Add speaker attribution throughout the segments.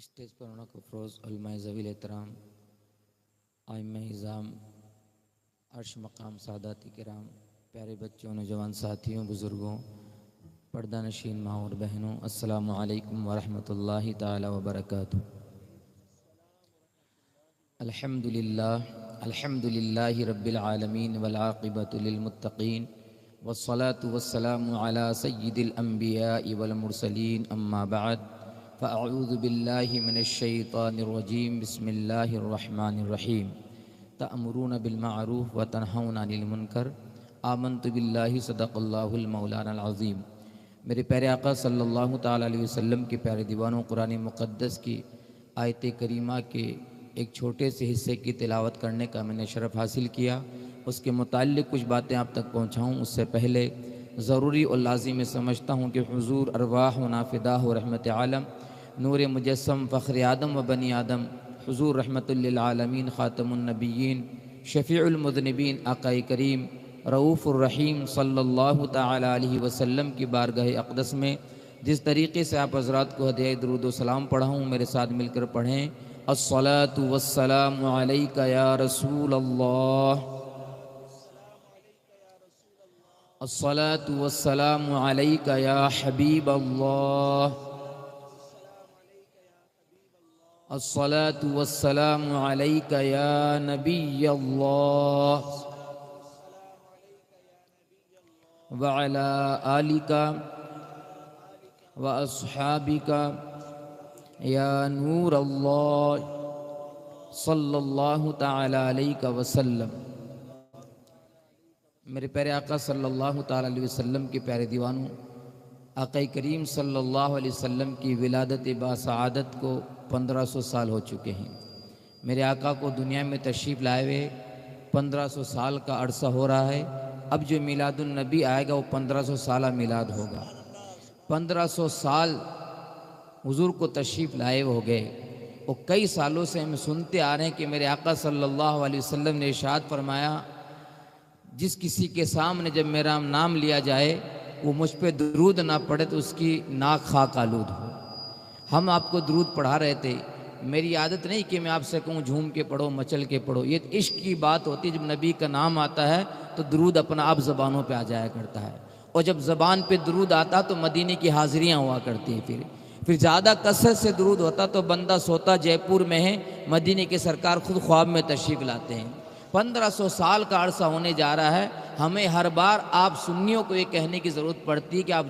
Speaker 1: Stage پر رونق افروز علماء ذویل احترام، ائمہ اعظام، عرش مقام سادات کرام، پیارے بچوں، نوجوان ساتھیوں، بزرگوں، پردہ نشین ماں اور بہنوں، السلام علیکم ورحمۃ اللہ تعالی وبرکاتہ۔ الحمد للہ رب العالمین والعاقبۃ للمتقین والصلاة والسلام علی سید الانبیاء والمرسلین، اما بعد فاعوذ باللہ من الشیطان الرجیم، بسم اللہ الرحمن الرحیم۔ تأمرون بالمعروف وتنہون عن المنکر، آمنت باللہ، صدق اللہ المولانا العظیم۔ میرے پیارے آقا صلی اللہ تعالیٰ علیہ وسلم کے پیارے دیوانوں، قرآن مقدس کی آیت کریمہ کے ایک چھوٹے سے حصے کی تلاوت کرنے کا میں نے شرف حاصل کیا۔ اس کے متعلق کچھ باتیں آپ تک پہنچاؤں اس سے پہلے ضروری اور لازم میں سمجھتا ہوں کہ حضور ارواح و نافدہ و رحمت عالم، نور مجسم، فخر آدم و بنی آدم، حضور رحمت للعالمین، خاتم النبیین، شفیع المذنبین، آقا کریم رؤوف الرحیم صلی اللہ تعالی علیہ وسلم کی بارگاہ اقدس میں جس طریقے سے آپ حضرات کو ہدیہ درود و سلام پڑھا ہوں، میرے ساتھ مل کر پڑھیں۔ الصلاۃ والسلام علیک یا رسول اللہ، الصلاۃ والسلام علیک یا حبیب اللہ، الصلاۃ والسلام علیک یا نبی اللہ، وعلی آلک واصحابک یا نور اللہ صلی اللہ تعالی علیہ وسلم۔ میرے پیارے آقا صلی اللہ تعالی علیہ وسلم کے پیارے دیوانوں، آقا کریم صلی اللہ علیہ وسلم کی ولادت باسعادت کو 1500 سال ہو چکے ہیں۔ میرے آقا کو دنیا میں تشریف لائے ہوئے 1500 سال کا عرصہ ہو رہا ہے۔ اب جو میلاد النبی آئے گا وہ 1500 سالہ میلاد ہوگا۔ 1500 سال حضور کو تشریف لائے ہو گئے، اور کئی سالوں سے ہم سنتے آ رہے ہیں کہ میرے آقا صلی اللہ علیہ وسلم نے ارشاد فرمایا، جس کسی کے سامنے جب میرا نام لیا جائے وہ مجھ پہ درود نہ پڑھے تو اس کی ناک خاک آلود ہو۔ ہم آپ کو درود پڑھا رہے تھے۔ میری عادت نہیں کہ میں آپ سے کہوں جھوم کے پڑھو، مچل کے پڑھو، یہ عشق کی بات ہوتی ہے۔ جب نبی کا نام آتا ہے تو درود اپنا آپ زبانوں پہ آ جایا کرتا ہے، اور جب زبان پہ درود آتا تو مدینے کی حاضریاں ہوا کرتی ہیں۔ پھر زیادہ کثرت سے درود ہوتا تو بندہ سوتا جے پور میں ہے، مدینے کے سرکار خود خواب میں تشریف لاتے ہیں۔ 1500 سال کا عرصہ ہونے جا رہا ہے۔ ہمیں ہر بار آپ سنیوں کو یہ کہنے کی ضرورت پڑتی ہے کہ آپ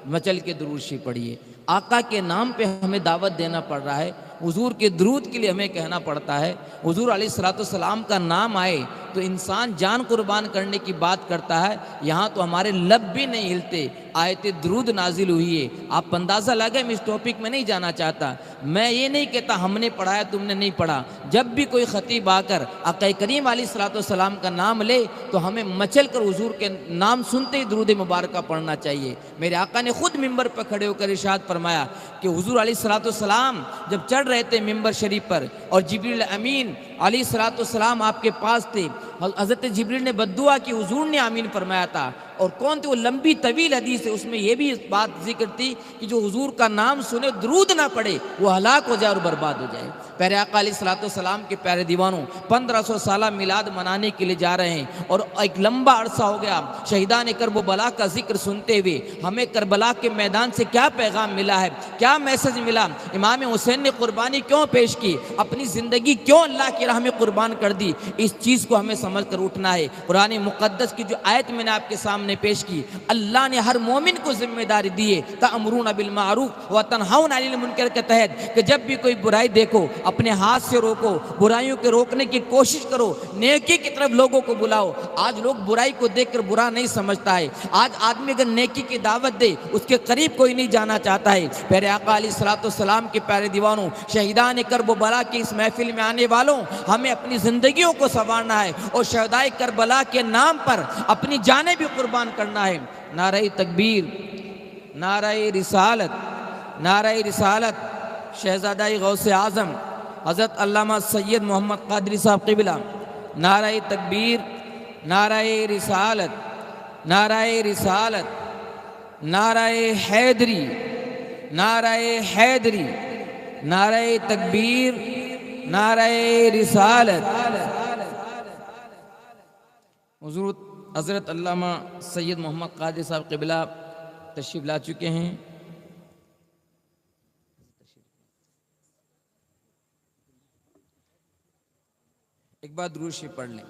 Speaker 1: مچل کے درود شریف پڑھیے۔ آقا کے نام پہ ہمیں دعوت دینا پڑ رہا ہے، حضور کے درود کے لیے ہمیں کہنا پڑتا ہے۔ حضور علیہ السلام کا نام آئے تو انسان جان قربان کرنے کی بات کرتا ہے۔ یہاں تو ہمارے لب بھی نہیں ہلتے۔ آیت درود نازل ہوئی ہے، آپ اندازہ لگے میں اس ٹاپک میں نہیں جانا چاہتا۔ میں یہ نہیں کہتا ہم نے پڑھایا تم نے نہیں پڑھا۔ جب بھی کوئی خطیب آ کر آقا کریم علیہ السلام کا نام لے تو ہمیں مچل کر حضور کے نام سنتے ہی درود مبارکہ پڑھنا چاہیے۔ میرے آقا نے خود ممبر پر کھڑے ہو کر ارشاد فرمایا کہ حضور علیہ السلام جب چڑھ رہے تھے ممبر شریف پر اور جبریل امین علیہ السلام آپ کے پاس تھے، حضرت جبریل نے بددعا کی، حضور نے آمین فرمایا تھا۔ اور کون تھی وہ لمبی طویل حدیث ہے، اس میں یہ بھی بات ذکر تھی کہ جو حضور کا نام سنے درود نہ پڑے وہ ہلاک ہو جائے اور برباد ہو جائے۔ پیارے آقا علیہ السلام کے پیارے دیوانوں، 1500 سالہ میلاد منانے کے لیے جا رہے ہیں، اور ایک لمبا عرصہ ہو گیا شہیدان کربلا کا ذکر سنتے ہوئے۔ ہمیں کربلا کے میدان سے کیا پیغام ملا ہے، کیا میسج ملا؟ امام حسین نے قربانی کیوں پیش کی، اپنی زندگی کیوں اللہ کی راہ میں قربان کر دی، اس چیز کو ہمیں سمجھ کر اٹھنا ہے۔ قرآن مقدس کی جو آیت میں نے آپ کے سامنے پیش کی، اللہ نے ہر مومن کو ذمہ داری دی ہے، تأمرون بالمعروف وتنہون عن المنکر کے تحت، کہ جب بھی کوئی برائی دیکھو اپنے ہاتھ سے روکو، برائیوں کے روکنے کی کوشش کرو، نیکی کی طرف لوگوں کو بلاؤ۔ آج لوگ برائی کو دیکھ کر برا نہیں سمجھتا ہے۔ آج آدمی اگر نیکی کی دعوت دے اس کے قریب کوئی نہیں جانا چاہتا ہے۔ پیارے آقا علیہ السلام کے پیارے دیوانوں، شہیدان کربلا کی اس محفل میں آنے والوں، ہمیں اپنی زندگیوں کو سنوارنا ہے اور شہدائے کربلا کے نام پر اپنی جانیں بھی قربان کرنا ہے۔ نعرہ تکبیر، نعرہ رسالت، نعرہ رسالت شہزادہ غوث اعظم حضرت علامہ سید محمد قادری صاحب قبلہ۔ نعرہ تکبیر، نعرہ رسالت، نعرہ رسالت، نعرہ حیدری، نعرہ حیدری، نعرہ تکبیر، نعرہ رسالت۔ حضور حضرت علامہ سید محمد قادری صاحب قبلہ تشریف لا چکے ہیں۔ ایک بار درود شریف پڑھ لیں۔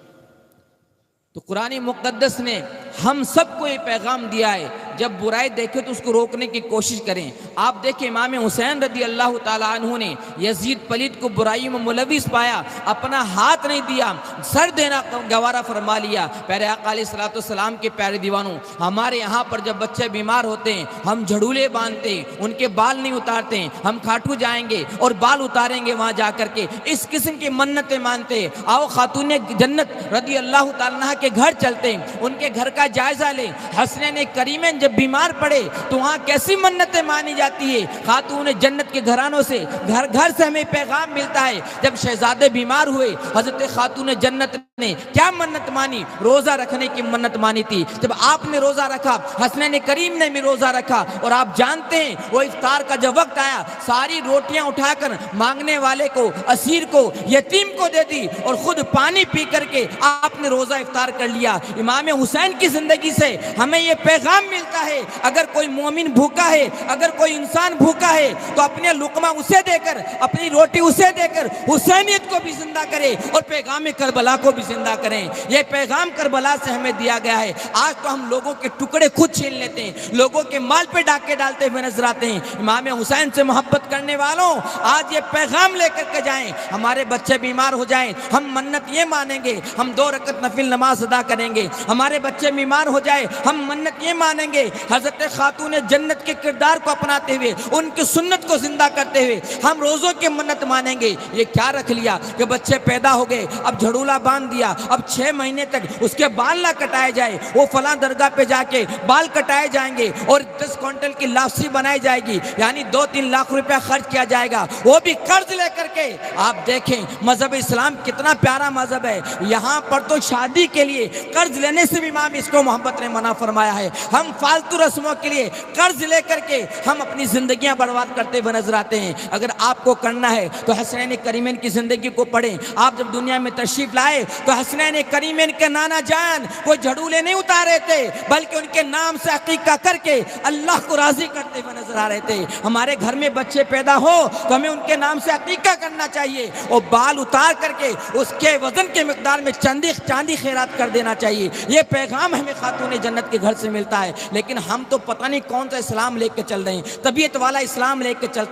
Speaker 1: تو قرآن مقدس نے ہم سب کو یہ پیغام دیا ہے، جب برائی دیکھے تو اس کو روکنے کی کوشش کریں۔ آپ دیکھیں امام حسین رضی اللہ تعالیٰ عنہ نے یزید پلید کو برائی میں ملوث پایا، اپنا ہاتھ نہیں دیا، سر دینا گوارا فرما لیا۔ پیارے آقا علیہ الصلوۃ والسلام کے پیارے دیوانوں، ہمارے یہاں پر جب بچے بیمار ہوتے ہیں ہم جھڑولے باندھتے ہیں، ان کے بال نہیں اتارتے ہیں، ہم کھاٹو جائیں گے اور بال اتاریں گے وہاں جا کر کے، اس قسم کی منتیں مانتے ہیں۔ آؤ خاتون جنت رضی اللہ تعالیٰ عنہ کے گھر چلتے ہیں، ان کے گھر کا جائزہ لیں۔ حسنین کریمین جب بیمار پڑے تو وہاں کیسی منتیں مانی جاتی ہے۔ خاتون جنت کے گھرانوں سے گھر سے ہمیں پیغام ملتا ہے۔ جب شہزادے بیمار ہوئے حضرت خاتون جنت نے کیا منت مانی؟ روزہ رکھنے کی منت مانی تھی۔ جب آپ نے روزہ رکھا، حسنین کریم نے بھی روزہ رکھا، اور آپ جانتے ہیں وہ افطار کا جب وقت آیا ساری روٹیاں اٹھا کر مانگنے والے کو، اسیر کو، یتیم کو دے دی، اور خود پانی پی کر کے آپ نے روزہ افطار کر لیا۔ امام حسین کی زندگی سے ہمیں یہ پیغام ملتا ہے، اگر کوئی مومن بھوکا ہے، اگر کوئی انسان بھوکا ہے تو اپنے لقمہ اسے دے کر، اپنی روٹی اسے دے کر حسینیت کو بھی زندہ کرے اور پیغام کربلا کو بھی زندہ کریں۔ یہ پیغام کربلا سے ہمیں دیا گیا ہے۔ آج تو ہم لوگوں کے ٹکڑے خود چھین لیتے ہیں، لوگوں کے مال پہ ڈاکے ڈالتے ہوئے نظر آتے ہیں۔ امام حسین سے محبت کرنے والوں، آج یہ پیغام لے کر کے جائیں۔ ہمارے بچے بیمار ہو جائیں، ہم منت یہ مانیں گے، ہم 2 رکعت نفل نماز ادا کریں گے۔ ہمارے بچے بیمار ہو جائے، ہم منت یہ مانیں گے، حضرت خاتون جنت کے کردار کو اپناتے ہوئے، ان کی سنت کو زندہ کرتے ہوئے ہم روزوں کی منت مانیں گے۔ یہ کیا رکھ لیا کہ بچے پیدا ہو گئے، اب جھڑولا باندھ دیا، اب 6 مہینے تک اس کے بال نہ کٹائے جائے، وہ فلاں درگاہ پہ جا کے بال کٹائے جائیں گے اور 10 کوئنٹل کی لاسی بنائی جائے گی، یعنی 2-3 لاکھ روپے خرچ کیا جائے گا، وہ بھی قرض لے کر کے۔ آپ دیکھیں مذہب اسلام کتنا پیارا مذہب ہے، یہاں پر تو شادی کے لیے قرض لینے سے بھی امام اس کو محبت نے منع فرمایا ہے۔ ہم فالتو رسموں کے لیے قرض لے کر کے ہم اپنی زندگیاں برباد کرتے ہوئے نظر آتے ہیں۔ اگر آپ کو کرنا ہے تو حسنین کریمین کی زندگی کو پڑھیں۔ آپ جب دنیا میں تشریف لائے تو حسنین کریمین کے نانا جان کوئی جھڑولے نہیں اتارے تھے، بلکہ ان کے نام سے عقیقہ کر کے اللہ کو راضی کرتے ہوئے نظر آ رہے تھے۔ ہمارے گھر میں بچے پیدا ہو تو ہمیں ان کے نام سے عقیقہ کرنا چاہیے، اور بال اتار کر کے اس کے وزن کے مقدار میں چاندی خیرات کر دینا چاہیے۔ یہ پیغام ہمیں خاتون جنت کے گھر سے ملتا ہے، لیکن ہم تو پتہ نہیں کون سا اسلام لے کے چل رہے ہیں، طبیعت والا اسلام لے کے چل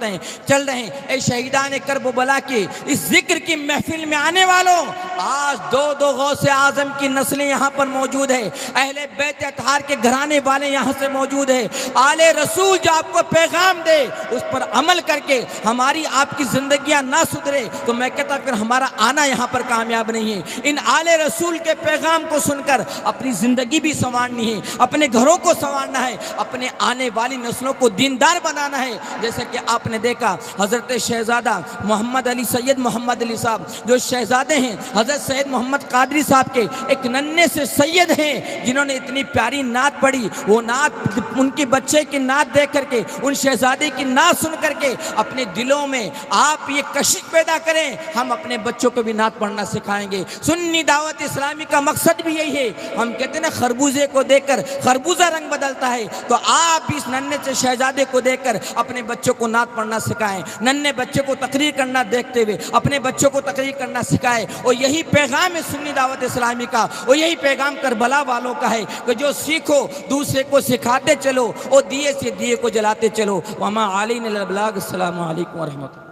Speaker 1: رہے ہیں۔ اے شہیدان کرب و بلا کی اس ذکر کی محفل میں آنے والوں، آج 2 غوث اعظم کی نسلیں یہاں پر موجود ہے، اہل بیت اطہار کے گھرانے والے یہاں سے موجود ہے۔ آل رسول جو آپ کو پیغام دے اس پر عمل کر کے ہماری آپ کی زندگیاں نہ سدھرے تو میں کہتا پھر ہمارا آنا یہاں پر کامیاب نہیں ہے۔ ان آل رسول کے پیغام کو سن کر اپنی زندگی بھی سنوارنی ہے، اپنے گھروں کو سنوارنا ہے، اپنے آنے والی نسلوں کو دیندار بنانا ہے۔ جیسا کہ آپ نے دیکھا حضرت شہزادہ محمد علی سید محمد علی صاحب جو شہزادے ہیں، حضرت سید محمد قادری صاحب کے ایک ننھے سے سید ہیں جنہوں نے اتنی پیاری نعت پڑھی۔ وہ نعت ان کے بچے کی نعت دیکھ کر کے، ان شہزادے کی نعت سن کر کے اپنے دلوں میں آپ یہ کشش پیدا کریں، ہم اپنے بچوں کو بھی نعت پڑھنا سکھائیں گے۔ سنی دعوت اسلامی کا مقصد بھی یہی ہے۔ ہم کہتے ہیں نا خربوزے کو دیکھ کر خربوزہ رنگ بدلتا ہے، تو آپ اس ننھے سے شہزادے کو دیکھ کر اپنے بچوں کو نعت پڑھنا سکھائیں، ننھے بچے کو تقریر کرنا دیکھتے ہوئے اپنے بچوں کو تقریر کرنا سکھائیں۔ اور یہی پیغام ہے سنی دعوت اسلامی کا، اور یہی پیغام کربلا والوں کا ہے کہ جو سیکھو دوسرے کو سکھاتے چلو اور دیے سے دیے کو جلاتے چلو۔ وما علینا الا البلاغ۔ السلام علیکم ورحمۃ اللہ۔